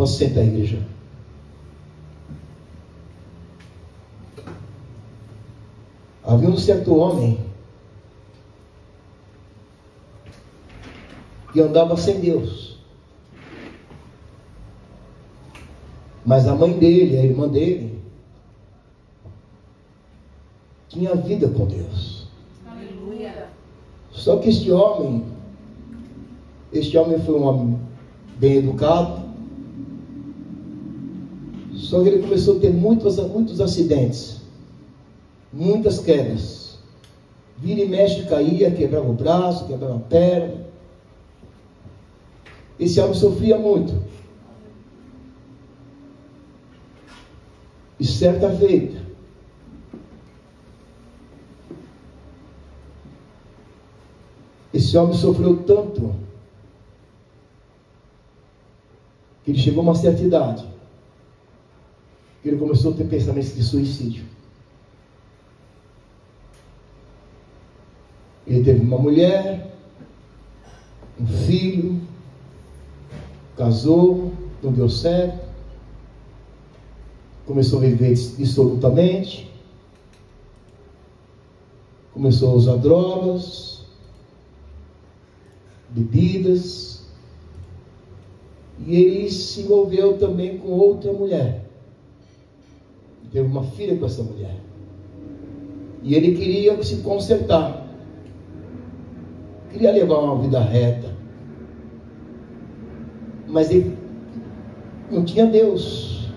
Posso sentar, igreja? Havia um certo homem que andava sem Deus. Mas a mãe dele, a irmã dele, tinha vida com Deus. Aleluia. Só que este homem foi um homem bem educado. Só que ele começou a ter muitos acidentes, muitas quedas. Vira e mexe, caía, quebrava o braço, quebrava a perna. Esse homem sofria muito. E certa feita, esse homem sofreu tanto que ele chegou a uma certa idade que ele começou a ter pensamentos de suicídio. Ele teve uma mulher, um filho, casou, não deu certo, começou a viver dissolutamente, começou a usar drogas, bebidas, e ele se envolveu também com outra mulher. Teve uma filha com essa mulher. E ele queria se consertar. Queria levar uma vida reta. Mas ele não tinha Deus.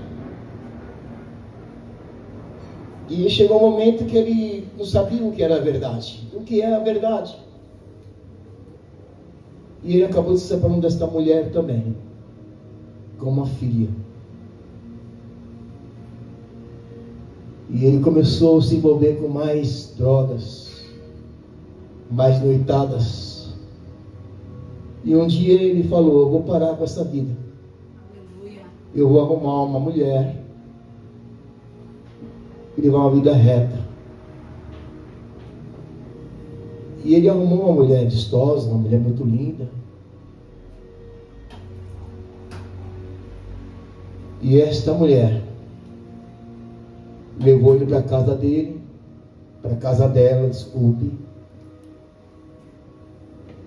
E chegou um momento que ele não sabia o que era a verdade. O que é a verdade? E ele acabou se separando desta mulher também, com uma filha. E ele começou a se envolver com mais drogas, mais noitadas. E um dia ele falou: eu vou parar com essa vida. Aleluia. Eu vou arrumar uma mulher e levar uma vida reta. E ele arrumou uma mulher vistosa, uma mulher muito linda. E esta mulher levou ele para a casa dele, para a casa dela, desculpe.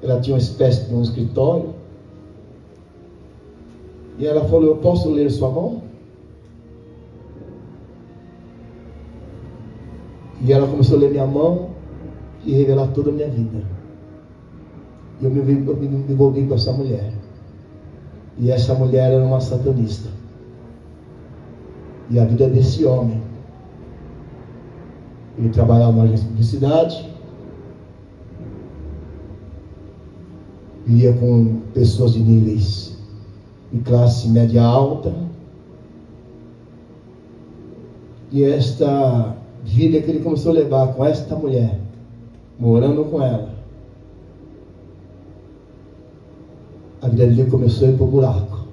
Ela tinha uma espécie de um escritório. E ela falou: eu posso ler sua mão? E ela começou a ler minha mão e revelar toda a minha vida. E eu me envolvi com essa mulher. E essa mulher era uma satanista. E a vida desse homem, ele trabalhava numa agência de publicidade, vivia com pessoas de níveis de classe média alta, e esta vida que ele começou a levar com esta mulher, morando com ela, a vida dele começou a ir para o buraco,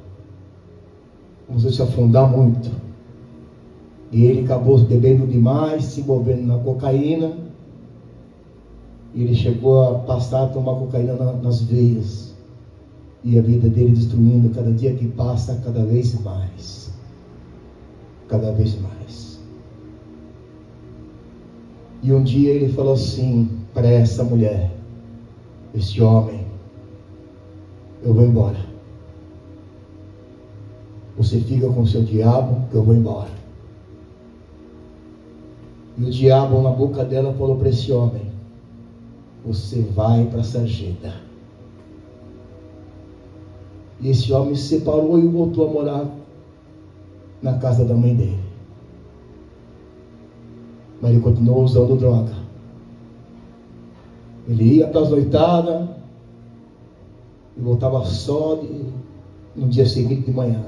começou a se afundar muito. E ele acabou bebendo demais, se envolvendo na cocaína. E ele chegou a passar a tomar cocaína nas veias. E a vida dele destruindo cada dia que passa, cada vez mais. Cada vez mais. E um dia ele falou assim para essa mulher: este homem, eu vou embora. Você fica com o seu diabo, que eu vou embora. E o diabo na boca dela falou para esse homem: você vai para a sarjeta. E esse homem se separou e voltou a morar na casa da mãe dele. Mas ele continuou usando droga. Ele ia para as noitadas e voltava só no dia seguinte de manhã.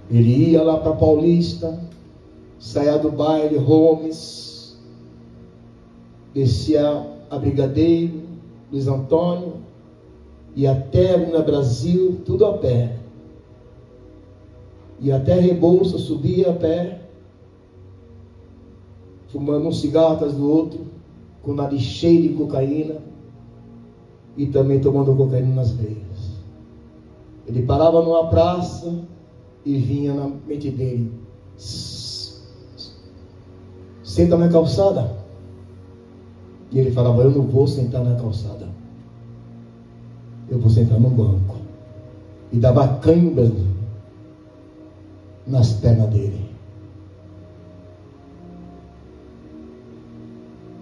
Ele ia lá para Paulista, saía do baile Holmes, descia a Brigadeiro, Luiz Antônio, e até na Brasil, tudo a pé. E até Rebouça, subia a pé, fumando um cigarro atrás do outro, com o nariz cheio de cocaína, e também tomando cocaína nas veias. Ele parava numa praça e vinha na mente dele: senta na calçada. E ele falava: eu não vou sentar na calçada, eu vou sentar num banco. E dava cãibras nas pernas dele.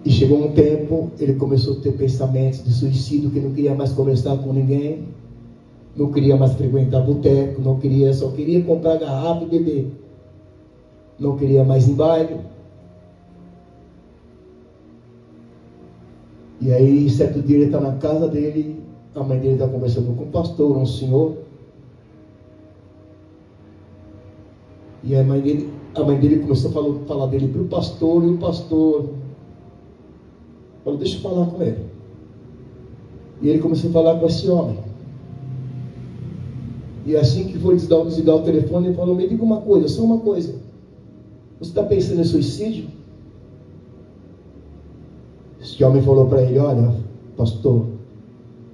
E chegou um tempo, ele começou a ter pensamentos de suicídio, que não queria mais conversar com ninguém, não queria mais frequentar boteco, só queria comprar garrafa e beber, não queria mais ir em baile. E aí, certo dia, ele está na casa dele, a mãe dele está conversando com o pastor, um senhor, e a mãe dele começou a falar dele para o pastor, e o pastor falou: deixa eu falar com ele. E ele começou a falar com esse homem. E assim que foi desligar o telefone, ele falou: me diga uma coisa, só uma coisa, você está pensando em suicídio? Esse homem falou para ele: olha, pastor,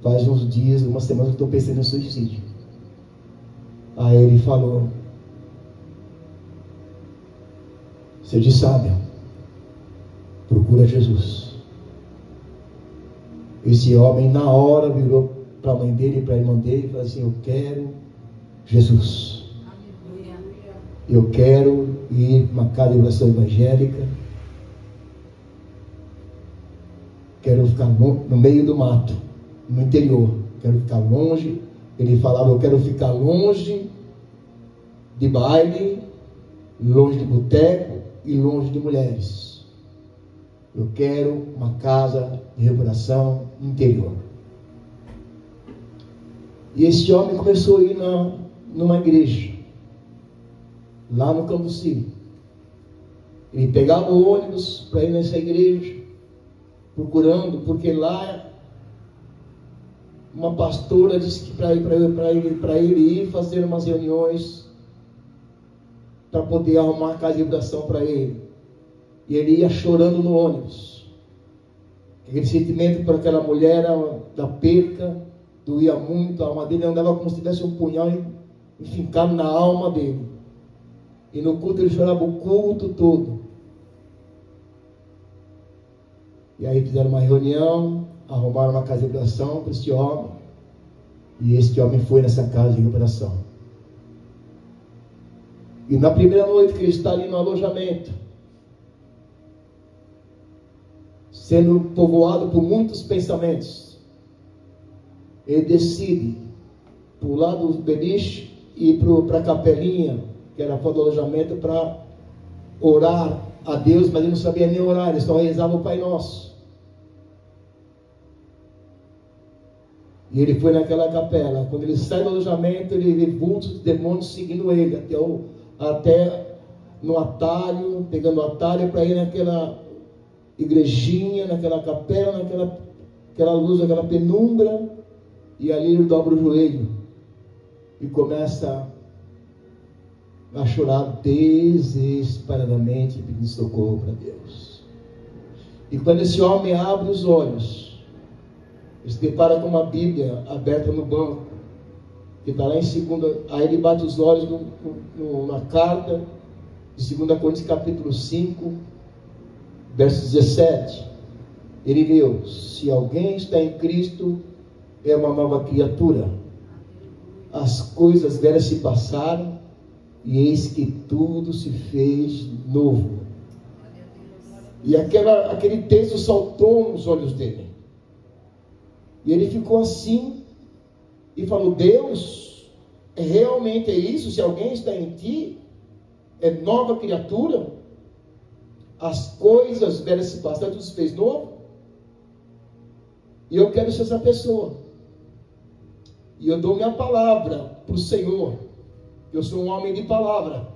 faz uns dias, uma semana que eu estou pensando em suicídio. Aí ele falou: seja sábio, procura Jesus. Esse homem na hora virou para a mãe dele e para a irmã dele e falou assim: eu quero Jesus. Eu quero ir para uma casa de oração evangélica. Quero ficar no meio do mato, no interior. Quero ficar longe. Ele falava: eu quero ficar longe de baile, longe de boteco e longe de mulheres. Eu quero uma casa de recuperação interior. E esse homem começou a ir numa igreja, lá no Cambuci. Ele pegava o ônibus para ir nessa igreja, procurando, porque lá uma pastora disse que para ele ir fazer umas reuniões para poder arrumar a casa de oração para ele. E ele ia chorando no ônibus. Aquele sentimento por aquela mulher da perca doía muito, a alma dele andava como se tivesse um punhal enfincado na alma dele. E no culto ele chorava o culto todo. E aí fizeram uma reunião, arrumaram uma casa de oração para este homem. E este homem foi nessa casa de recuperação. E na primeira noite que ele está ali no alojamento, sendo povoado por muitos pensamentos, ele decide pular do beliche e ir para a capelinha, que era fora do alojamento, para orar a Deus, mas ele não sabia nem orar, ele só rezava o Pai Nosso. E ele foi naquela capela. Quando ele sai do alojamento, ele vê vultos de demônios seguindo ele até no atalho, pegando o atalho para ir naquela igrejinha, naquela capela, naquela luz, naquela penumbra. E ali ele dobra o joelho e começa a chorar desesperadamente, pedindo socorro para Deus. E quando esse homem abre os olhos, ele se depara com uma Bíblia aberta no banco, que está lá em 2. Aí ele bate os olhos na carta de 2 Coríntios capítulo 5, verso 17. Ele leu: se alguém está em Cristo, é uma nova criatura. As coisas velhas se passaram, e eis que tudo se fez novo. E aquele texto saltou nos olhos dele. E ele ficou assim, e falou: Deus, realmente é isso? Se alguém está em ti, é nova criatura? As coisas velhas se passaram, tudo se fez novo? E eu quero ser essa pessoa. E eu dou minha palavra para o Senhor. Eu sou um homem de palavra.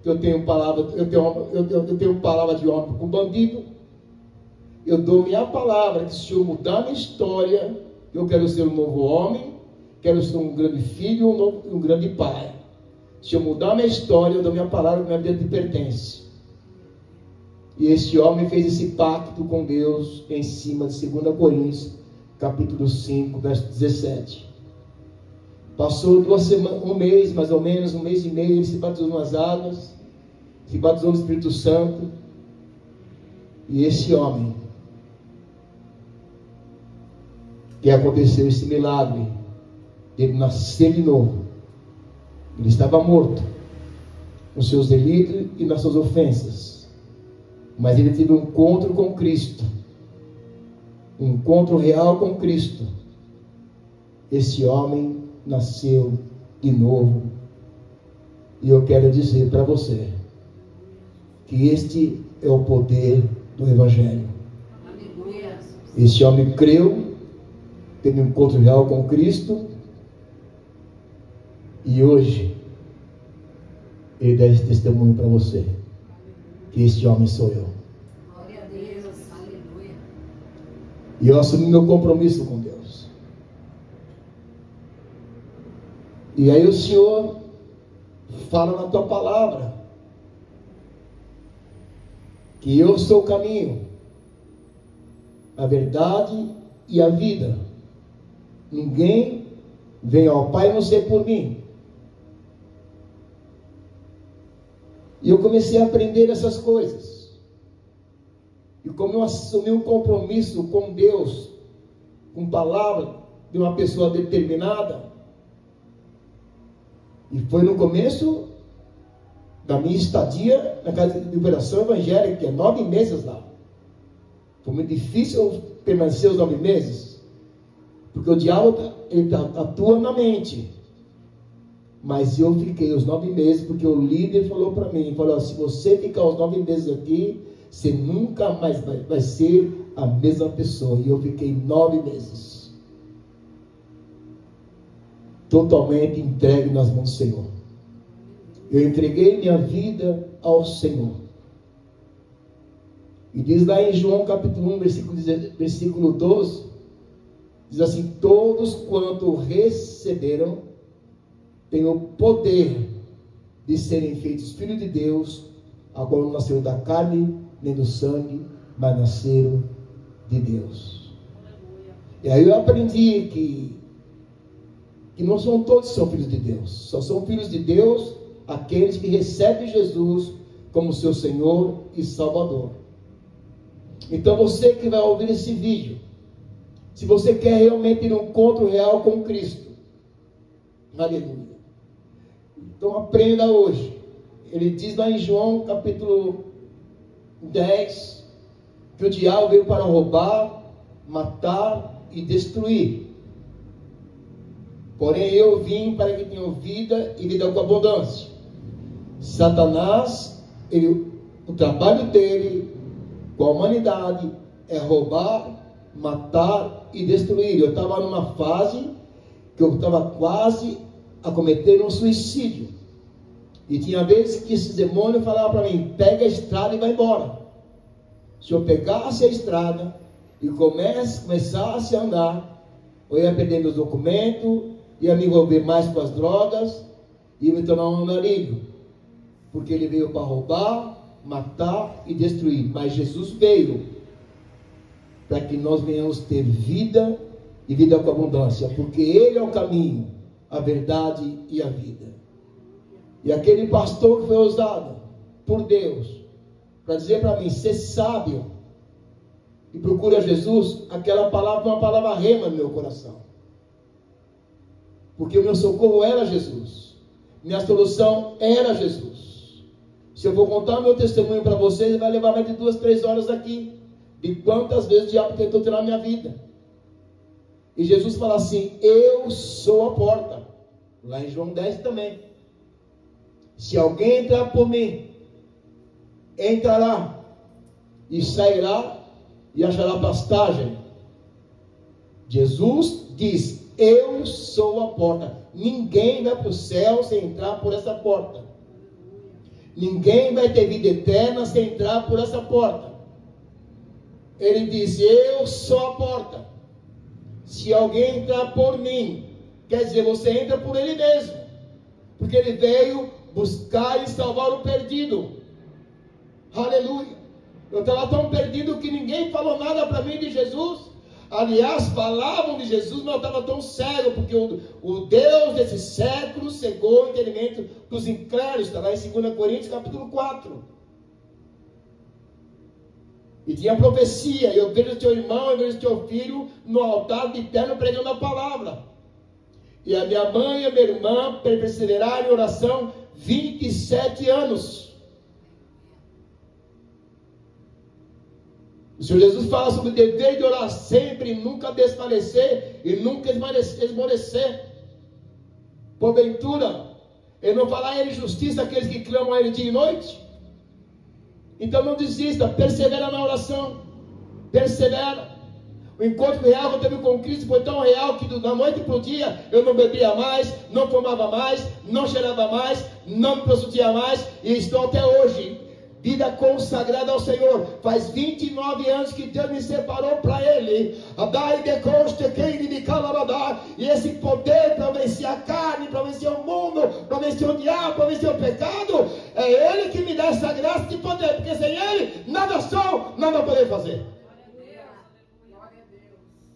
Eu tenho palavra de homem com bandido. Eu dou minha palavra que se eu mudar minha história, eu quero ser um novo homem, quero ser um grande filho, um grande pai. Se eu mudar minha história, eu dou minha palavra que minha vida te pertence. E este homem fez esse pacto com Deus em cima de 2 Coríntios, capítulo 5, verso 17. Passou 2 semanas, um mês mais ou menos, 1 mês e meio, ele se batizou nas águas, se batizou no Espírito Santo. E esse homem, que aconteceu esse milagre, ele nasceu de novo. Ele estava morto, nos seus delitos e nas suas ofensas, mas ele teve um encontro com Cristo, um encontro real com Cristo. Esse homem nasceu de novo. E eu quero dizer para você que este é o poder do Evangelho. Aleluia. Esse homem creu, teve um encontro real com Cristo, e hoje ele dá esse testemunho para você, que este homem sou eu. Glória a Deus. Aleluia. E eu assumi meu compromisso com Deus. E aí o Senhor fala na tua palavra que eu sou o caminho, a verdade e a vida. Ninguém vem ao Pai a não ser por mim. E eu comecei a aprender essas coisas. E como eu assumi um compromisso com Deus, com palavra de uma pessoa determinada, e foi no começo da minha estadia na casa de operação evangélica, que é 9 meses lá. Foi muito difícil permanecer os 9 meses, porque o diabo ele atua na mente. Mas eu fiquei os 9 meses, porque o líder falou para mim, falou: se você ficar os 9 meses aqui, você nunca mais vai ser a mesma pessoa. E eu fiquei 9 meses totalmente entregue nas mãos do Senhor. Eu entreguei minha vida ao Senhor. E diz lá em João capítulo 1, versículo 12, diz assim: todos quanto receberam têm o poder de serem feitos filhos de Deus, a qual não nasceram da carne nem do sangue, mas nasceram de Deus. E aí eu aprendi que não são todos que são filhos de Deus. Só são filhos de Deus aqueles que recebem Jesus como seu Senhor e Salvador. Então você que vai ouvir esse vídeo, se você quer realmente ter um encontro real com Cristo, aleluia, então aprenda hoje. Ele diz lá em João capítulo 10 que o diabo veio para roubar, matar e destruir. Porém eu vim para que tenham vida e vida com abundância. Satanás, o trabalho dele com a humanidade é roubar, matar e destruir. Eu estava numa fase que eu estava quase a cometer um suicídio. E tinha vezes que esse demônio falava para mim: pega a estrada e vai embora. Se eu pegasse a estrada e começasse a andar, eu ia perder meus documentos, ia me envolver mais com as drogas, ia me tornar um andarilho. Porque ele veio para roubar, matar e destruir. Mas Jesus veio para que nós venhamos ter vida e vida com abundância, porque Ele é o caminho, a verdade e a vida. E aquele pastor que foi usado por Deus para dizer para mim: ser sábio e procura Jesus, aquela palavra é uma palavra rema no meu coração, porque o meu socorro era Jesus, minha solução era Jesus. Se eu vou contar o meu testemunho para vocês, vai levar mais de 2, 3 horas aqui, de quantas vezes o diabo tentou tirar a minha vida. E Jesus fala assim: eu sou a porta. Lá em João 10 também. Se alguém entrar por mim, entrará e sairá e achará pastagem. Jesus diz: eu sou a porta. Ninguém vai para o céu sem entrar por essa porta. Ninguém vai ter vida eterna sem entrar por essa porta. Ele diz: eu sou a porta. Se alguém entrar por mim, quer dizer, você entra por Ele mesmo, porque Ele veio buscar e salvar o perdido. Aleluia. Eu estava tão perdido que ninguém falou nada para mim de Jesus, Aliás, falavam de Jesus, mas eu estava tão cego, porque o Deus desse século cegou o entendimento dos incrédulos. Está lá em 2 Coríntios capítulo 4. E tinha profecia: eu vejo teu irmão, eu vejo teu filho no altar de terno pregando a palavra. E a minha mãe e a minha irmã perseveraram em oração 27 anos. O Senhor Jesus fala sobre o dever de orar sempre, nunca desfalecer e nunca esmorecer. Porventura, ele não falar a ele justiça aqueles que clamam a ele dia e noite? Então não desista, persevera na oração, persevera. O encontro real que eu tive com Cristo foi tão real que da noite para o dia eu não bebia mais, não fumava mais, não cheirava mais, não me prostituía mais, e estou até hoje, vida consagrada ao Senhor. Faz 29 anos que Deus me separou para Ele. E esse poder para vencer a carne, para vencer o mundo, para vencer o diabo, para vencer o pecado, é Ele que me dá essa graça de poder, porque sem Ele nada sou, nada poder fazer.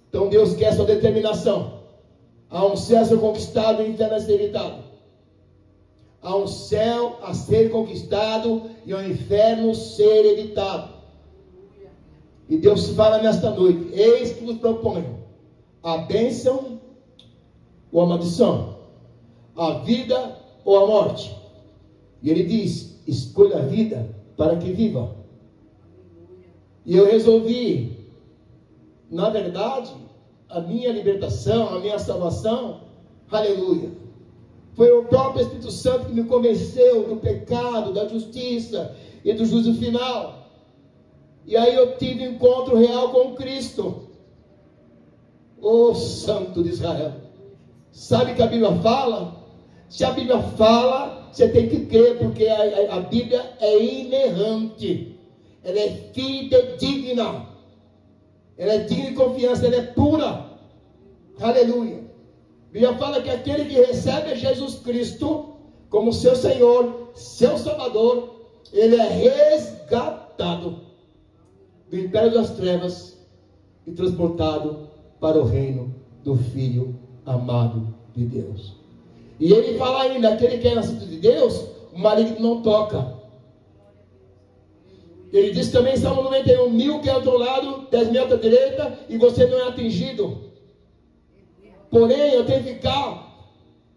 Então Deus quer sua determinação. Há um céu a ser conquistado e um inferno a ser evitado. Há um céu a ser conquistado e um inferno ser evitado. E Deus fala nesta noite: eis que vos proponho a bênção ou a maldição, a vida ou a morte. E Ele diz: escolha a vida para que viva. E eu resolvi, na verdade, a minha libertação, a minha salvação, aleluia, foi o próprio Espírito Santo que me convenceu do pecado, da justiça e do juízo final. E aí eu tive um encontro real com Cristo, o Santo de Israel. Sabe o que a Bíblia fala? Se a Bíblia fala, você tem que crer, porque a Bíblia é inerrante, ela é fidedigna, ela é digna de confiança, ela é pura. Aleluia. A Bíblia fala que aquele que recebe Jesus Cristo como seu Senhor, seu Salvador, ele é resgatado do império das trevas e transportado para o reino do Filho amado de Deus. E ele fala ainda: aquele que é nascido de Deus, o maligno não toca. Ele diz também em Salmo 91: 1000 que é ao teu lado, 10.000 à tua direita, e você não é atingido. Porém, eu tenho que ficar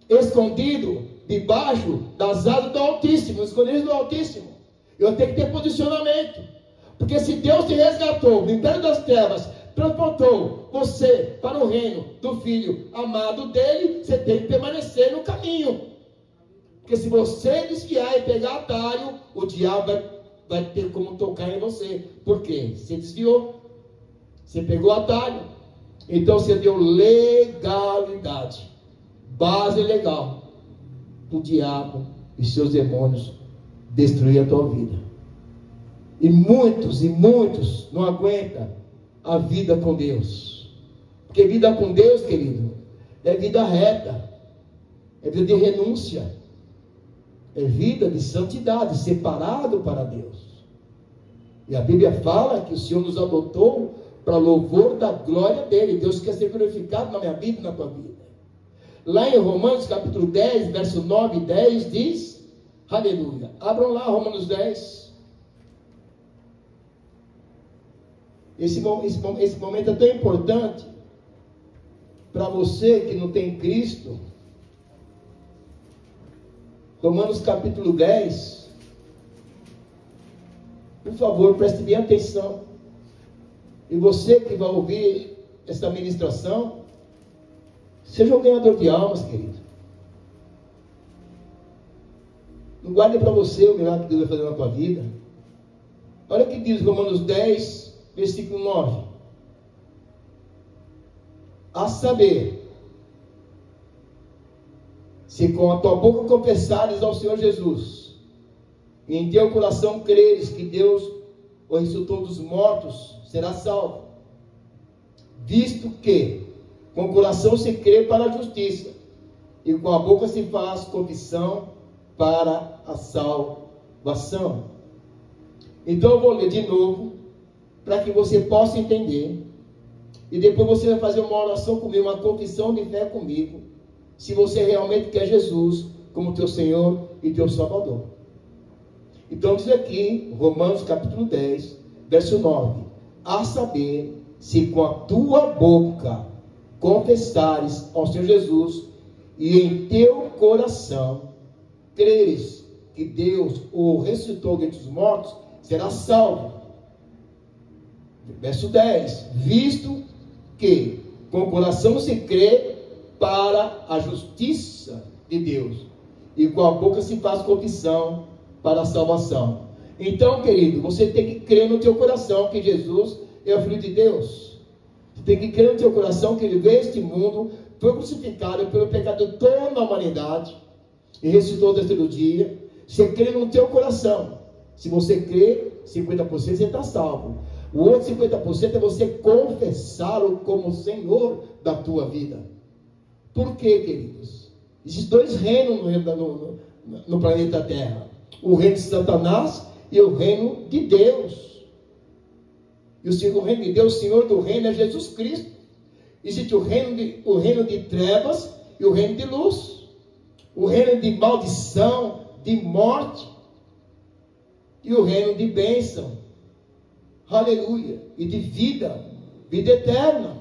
escondido debaixo das asas do Altíssimo, escondido do Altíssimo. Eu tenho que ter posicionamento. Porque se Deus te resgatou do império das trevas, transportou você para o reino do Filho amado dele, você tem que permanecer no caminho. Porque se você desviar e pegar atalho, o diabo vai ter como tocar em você. Por quê? Você desviou, você pegou atalho, então você deu legalidade, base legal para o diabo e seus demônios destruir a tua vida. E muitos não aguentam a vida com Deus. Porque vida com Deus, querido, é vida reta, é vida de renúncia, é vida de santidade, separado para Deus. E a Bíblia fala que o Senhor nos adotou para louvor da glória dele. Deus quer ser glorificado na minha vida e na tua vida. Lá em Romanos capítulo 10, verso 9 e 10 diz, aleluia, abram lá Romanos 10. Esse momento é tão importante para você que não tem Cristo. Romanos capítulo 10. Por favor, preste bem atenção. E você que vai ouvir esta ministração, seja um ganhador de almas, querido. Não guarde para você o milagre que Deus vai fazer na tua vida. Olha o que diz Romanos 10, versículo 9. A saber, se com a tua boca confessares ao Senhor Jesus, e em teu coração creres que Deus o ressuscitou dos mortos, será salvo. Visto que com o coração se crê para a justiça, e com a boca se faz confissão para a salvação. Então eu vou ler de novo, para que você possa entender E depois você vai fazer uma oração comigo, uma confissão de fé comigo, se você realmente quer Jesus como teu Senhor e teu Salvador. Então diz aqui, Romanos capítulo 10, verso 9: a saber, se com a tua boca confessares ao Senhor Jesus, e em teu coração creres que Deus o ressuscitou dentre os mortos, será salvo. Verso 10: visto que com o coração se crê para a justiça de Deus, e com a boca se faz confissão para a salvação. Então, querido, você tem que crer no teu coração que Jesus é o Filho de Deus. Você tem que crer no teu coração que Ele veio a este mundo, foi crucificado pelo pecado de toda a humanidade e ressuscitou no terceiro dia. Você crê no teu coração. Se você crê, 50% você está salvo. O outro 50% é você confessá-lo como Senhor da tua vida. Por quê, queridos? Existem dois reinos no planeta Terra: o reino de Satanás e o reino de Deus. E o reino de Deus, o Senhor do reino, é Jesus Cristo. Existe o reino de trevas e o reino de luz, o reino de maldição, de morte, e o reino de bênção, aleluia, e de vida eterna.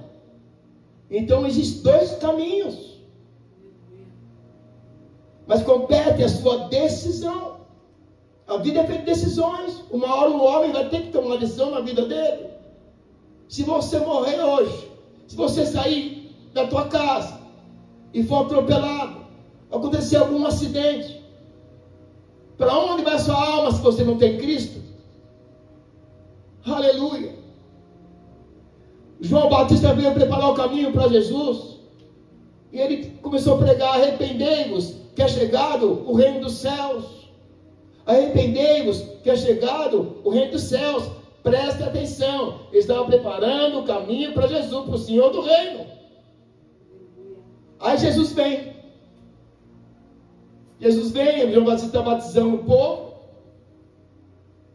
Então existem dois caminhos, mas compete a sua decisão. A vida é feita de decisões. Uma hora o homem vai ter que tomar uma decisão na vida dele. Se você morrer hoje, se você sair da tua casa e for atropelado, acontecer algum acidente, para onde vai a sua alma se você não tem Cristo? Aleluia. João Batista veio preparar o caminho para Jesus, e ele começou a pregar: arrependei-vos, que é chegado o reino dos céus. Arrependei-vos, que é chegado o reino dos céus. Preste atenção, ele estava preparando o caminho para Jesus, para o Senhor do reino. Aí Jesus vem, João Batista está batizando o povo.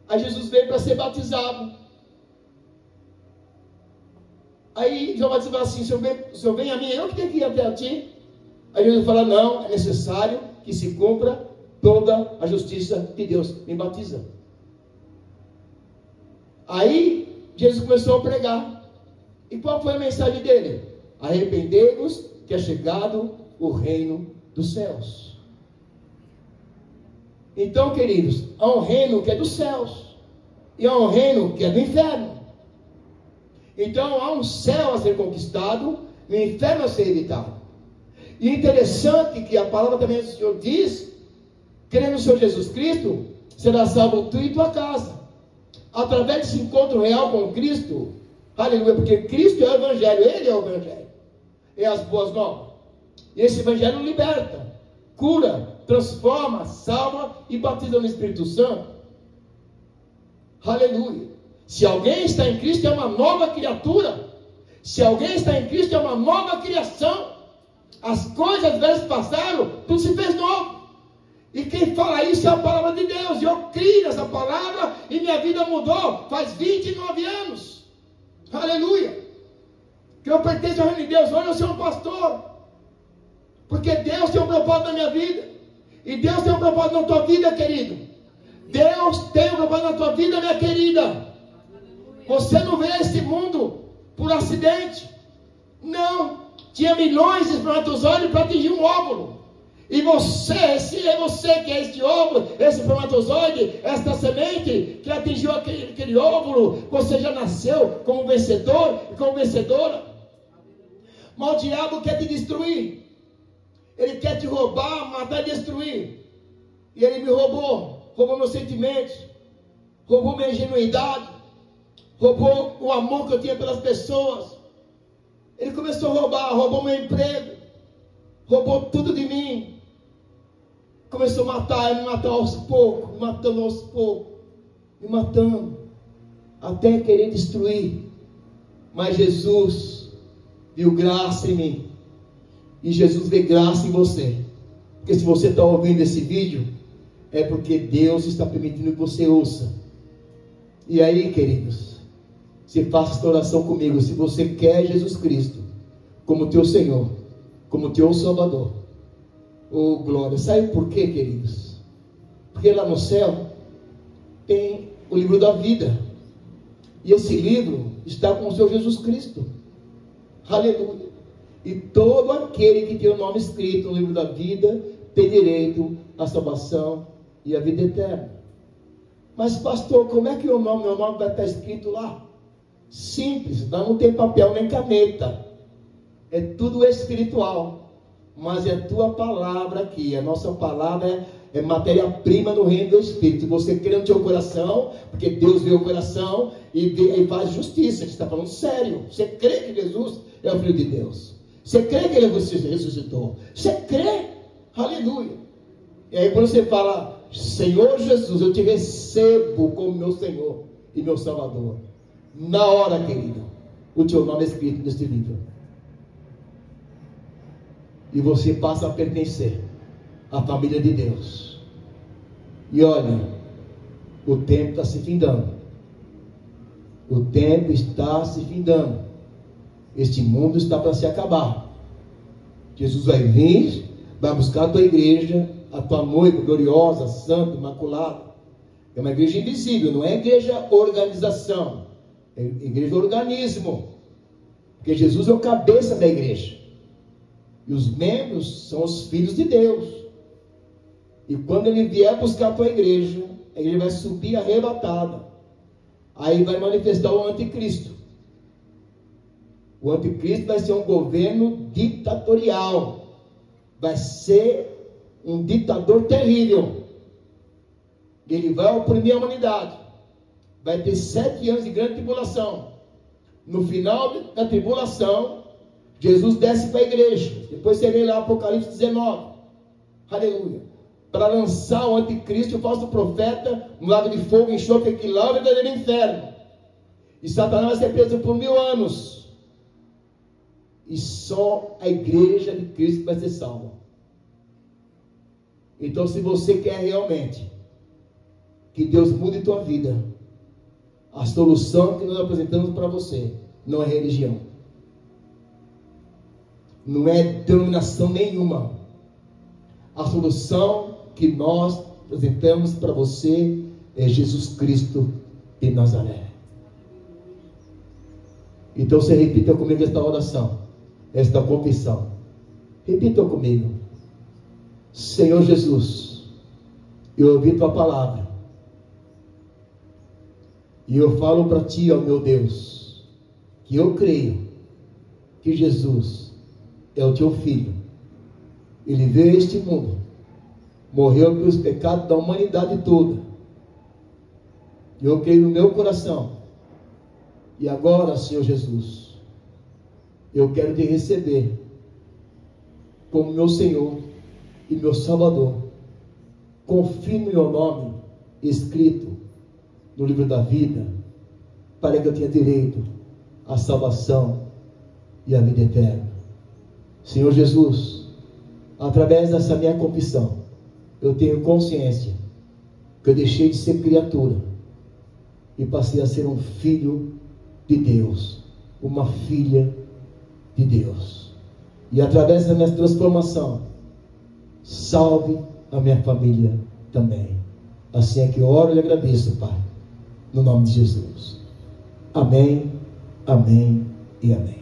Aí Jesus vem para ser batizado. Aí João Batista fala assim: o Senhor vem a mim, eu que tenho que ir até a ti. Aí Jesus fala: não, é necessário que se cumpra toda a justiça de Deus, me batiza. Aí Jesus começou a pregar. E qual foi a mensagem dele? Arrependei-vos, que é chegado o reino dos céus. Então, queridos, há um reino que é dos céus, e há um reino que é do inferno. Então há um céu a ser conquistado e um inferno a ser evitado. E interessante que a palavra também do Senhor diz: crê no Senhor Jesus Cristo, será salvo tu e tua casa. Através desse encontro real com Cristo, aleluia, porque Cristo é o Evangelho, Ele é o Evangelho, é as boas novas. E esse Evangelho liberta, cura, transforma, salva e batiza no Espírito Santo. Aleluia. Se alguém está em Cristo, é uma nova criatura. Se alguém está em Cristo, é uma nova criação. As coisas velhas passaram, tudo se fez novo. E quem fala isso é a palavra de Deus. E eu criei nessa palavra e minha vida mudou faz 29 anos. Aleluia. Que eu pertenço ao reino de Deus. Hoje eu sou um pastor. Porque Deus tem um propósito na minha vida. E Deus tem um propósito na tua vida, querido. Deus tem um propósito na tua vida, minha querida. Você não veio a este mundo por acidente. Não. Tinha milhões de espermatozoides para atingir um óvulo. E você, se é você que é este óvulo, esse espermatozoide, esta semente que atingiu aquele óvulo, você já nasceu como vencedor e como vencedora. Mas o diabo quer te destruir. Ele quer te roubar, matar e destruir. E ele me roubou meus sentimentos, roubou minha ingenuidade, roubou o amor que eu tinha pelas pessoas. Ele começou a roubar, roubou meu emprego, roubou tudo de mim. Começou a matar, me matar aos poucos, me matando aos poucos, me matando, até querer destruir. Mas Jesus viu graça em mim, e Jesus vê graça em você. Porque se você está ouvindo esse vídeo, é porque Deus está permitindo que você ouça. E aí, queridos, você faça esta oração comigo. Se você quer Jesus Cristo como teu Senhor, como teu Salvador. Oh, glória. Sabe por quê, queridos? Porque lá no céu tem o livro da vida. E esse livro está com o Senhor Jesus Cristo. Aleluia. E todo aquele que tem o nome escrito no livro da vida tem direito à salvação e à vida eterna. Mas pastor, como é que meu nome vai estar escrito lá? Simples, não tem papel nem caneta. É tudo espiritual. Mas é a tua palavra aqui. A nossa palavra é matéria-prima no reino do Espírito. Você crê no teu coração, porque Deus vê o coração e faz justiça. Você está falando sério. Você crê que Jesus é o Filho de Deus? Você crê que Ele ressuscitou? Você crê? Aleluia. E aí quando você fala, Senhor Jesus, eu te recebo como meu Senhor e meu Salvador. Na hora, querido, o teu nome é escrito neste livro. E você passa a pertencer à família de Deus. E olha, o tempo está se findando. O tempo está se findando. Este mundo está para se acabar. Jesus vai vir, vai buscar a tua igreja, a tua noiva gloriosa, santa, imaculada. É uma igreja invisível, não é igreja organização. É igreja organismo. Porque Jesus é o cabeça da igreja. E os membros são os filhos de Deus. E quando Ele vier buscar a tua igreja, a igreja vai subir arrebatada. Aí vai manifestar o anticristo. O anticristo vai ser um governo ditatorial. Vai ser um ditador terrível. Ele vai oprimir a humanidade. Vai ter 7 anos de grande tribulação. No final da tribulação, Jesus desce para a igreja. Depois você lê lá Apocalipse 19. Aleluia. Para lançar o anticristo, o falso profeta, no lago de fogo, enxofre que lá é o verdadeiro inferno. E Satanás vai ser preso por 1000 anos. E só a igreja de Cristo vai ser salva. Então, se você quer realmente que Deus mude tua vida, a solução que nós apresentamos para você não é religião. Não é denominação nenhuma. A solução que nós apresentamos para você é Jesus Cristo de Nazaré. Então você repita comigo esta oração, esta confissão. Repita comigo. Senhor Jesus, eu ouvi tua palavra. E eu falo para ti, ó meu Deus, que eu creio que Jesus é o teu filho. Ele veio a este mundo, morreu pelos pecados da humanidade toda. E eu creio no meu coração. E agora, Senhor Jesus, eu quero te receber como meu Senhor e meu Salvador. Confio no meu nome escrito no livro da vida, para que eu tenha direito à salvação e à vida eterna. Senhor Jesus, através dessa minha confissão, eu tenho consciência que eu deixei de ser criatura e passei a ser um filho de Deus, uma filha de Deus. E através da minha transformação, salve a minha família também. Assim é que eu oro e agradeço, Pai, no nome de Jesus. Amém, amém e amém.